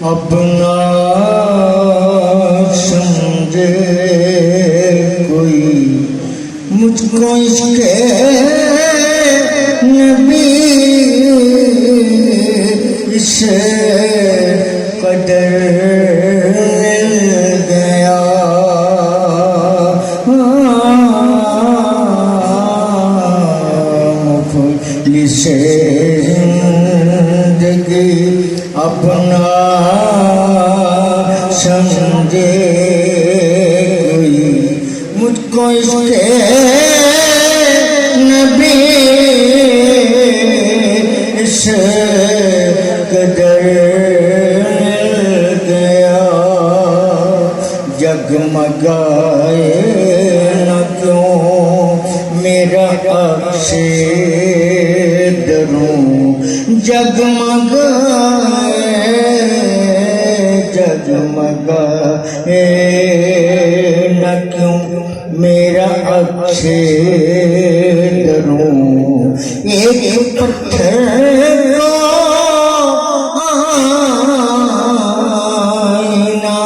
अपना समझे कोई मुझको इसके नबी इसे कदर मिल गया। मुफलिसे जिंदगी अपना समझे कोई मुझको इसके नबी इसे कदर मिल गया। जगमगाए न क्यों मेरा अक्से दरूं, जगमगाए जगमगाए न क्यों मेरा अक्से दरूं। एक पत्थर को आईना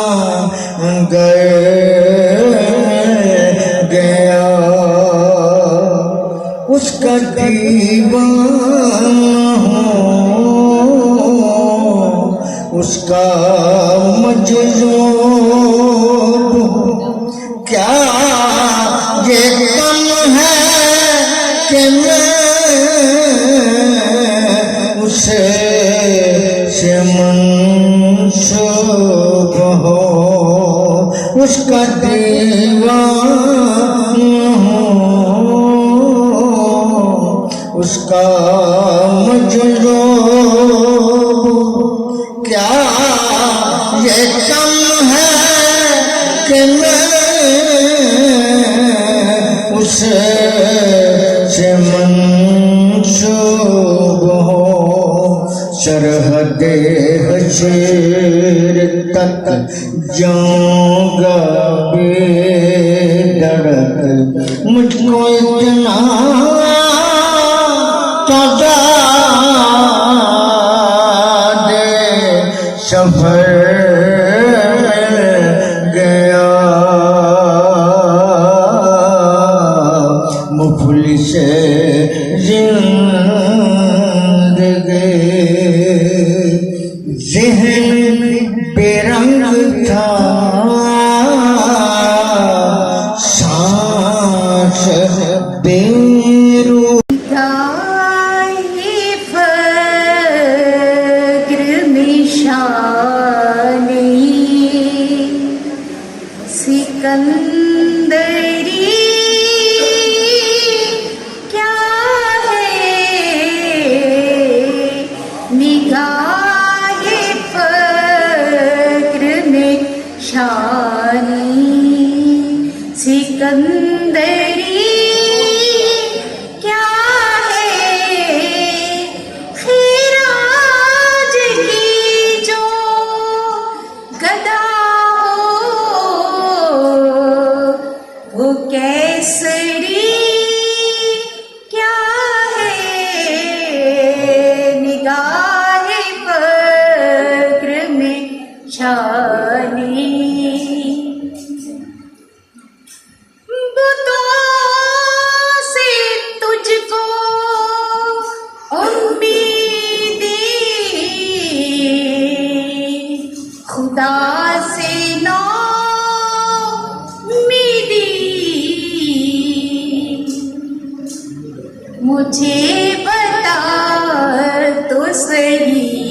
गया, उसका दीवाना हूँ, उसका मजलूब। क्या ये कम है कि मैं उसे से मंसूब हो, उसका दीवाना हूँ, उसका मजलूब। क्या ये कम है कि मैं उसे से मंसूब हो। सरहदे हशर तक जाऊंगा बेदर्द, मुझको इतना सजा दे सफर गया। मुफलिसे जिंदगी ज़हन बेरंग था, सांस बेरूह। सिकंदरी क्या है निगाहे फक्र में शानी। सिकंदरी क्या है खिराज की जो गदा वो कैसरी क्या है निगाहे फक्र में शानी। बुतों से तुझको उम्मीदी, खुदा से नो मुझे बता तो सही